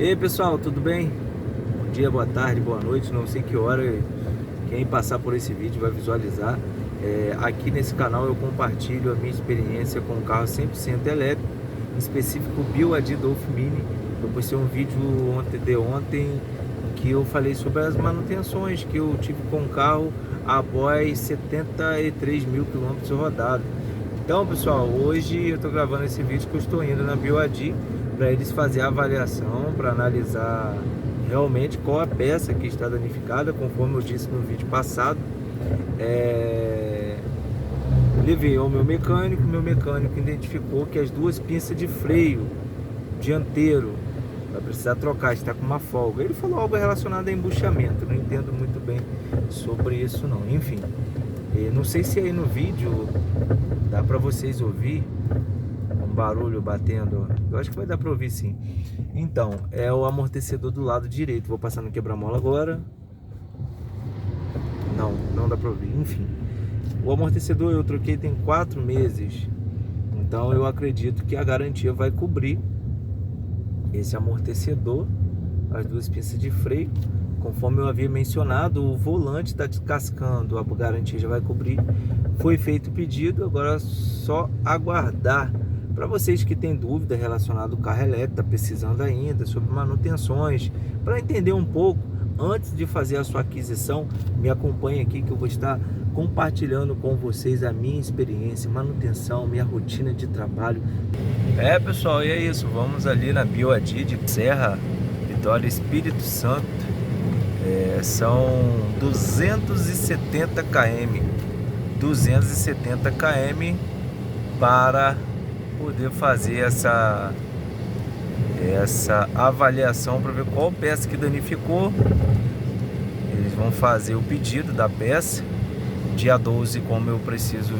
E aí pessoal, tudo bem? Bom dia, boa tarde, boa noite, não sei que hora quem passar por esse vídeo vai visualizar. Aqui nesse canal eu compartilho a minha experiência com o carro 100% elétrico, em específico o BYD Dolphin Mini. Eu postei um vídeo ontem em que eu falei sobre as manutenções que eu tive com o carro após 73 mil quilômetros rodados. Então pessoal, hoje eu estou gravando esse vídeo que eu estou indo na BYD para eles fazerem a avaliação, para analisar realmente qual a peça que está danificada, conforme eu disse no vídeo passado. Levei ao meu mecânico identificou que as duas pinças de freio dianteiro vai precisar trocar, está com uma folga. Ele falou algo relacionado a embuchamento, não entendo muito bem sobre isso não. Enfim, não sei se aí no vídeo dá para vocês ouvir um barulho batendo. Eu acho que vai dar para ouvir sim. Então, é o amortecedor do lado direito. Vou passar no quebra-mola agora. Não dá para ouvir. Enfim, o amortecedor eu troquei tem 4 meses. Então eu acredito que a garantia vai cobrir esse amortecedor, as duas pinças de freio. Conforme eu havia mencionado, o volante está descascando, a garantia já vai cobrir. Foi feito o pedido, agora é só aguardar. Para vocês que têm dúvida relacionada ao carro elétrico, está precisando ainda sobre manutenções, para entender um pouco, antes de fazer a sua aquisição, me acompanhe aqui que eu vou estar compartilhando com vocês a minha experiência, manutenção, minha rotina de trabalho. Pessoal, e é isso, vamos ali na BYD de Serra, Vitória, Espírito Santo. São 270 km para poder fazer essa avaliação para ver qual peça que danificou. Eles vão fazer o pedido da peça. Dia 12, como eu preciso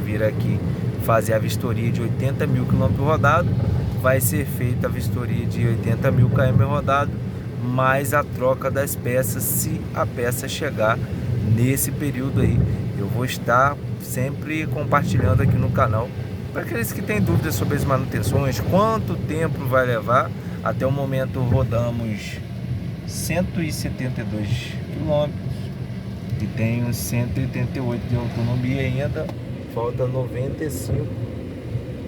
vir aqui fazer a vistoria de 80 mil km rodados, vai ser feita a vistoria de 80 mil km rodados, mais a troca das peças, se a peça chegar nesse período aí. Eu vou estar sempre compartilhando aqui no canal para aqueles que têm dúvidas sobre as manutenções, quanto tempo vai levar. Até o momento rodamos 172 km e tenho 188 de autonomia ainda, falta 95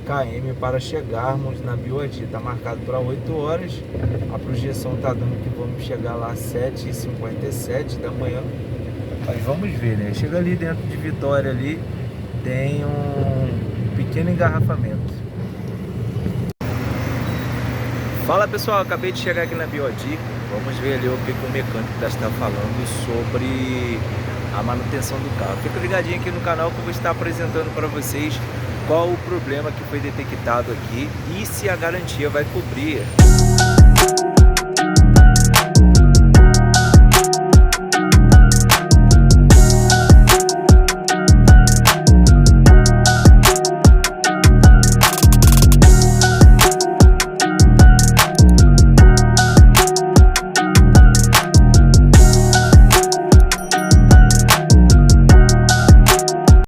km para chegarmos na BYD. Está marcado para 8 horas, a projeção está dando que vamos chegar lá às 7h57 da manhã, mas vamos ver, né? Chega ali dentro de Vitória, ali tem um pequeno engarrafamento. Fala pessoal, acabei de chegar aqui na BYD. Vamos ver ali o que o mecânico está falando sobre a manutenção do carro. Fica ligadinho aqui no canal que eu vou estar apresentando para vocês qual o problema que foi detectado aqui e se a garantia vai cobrir.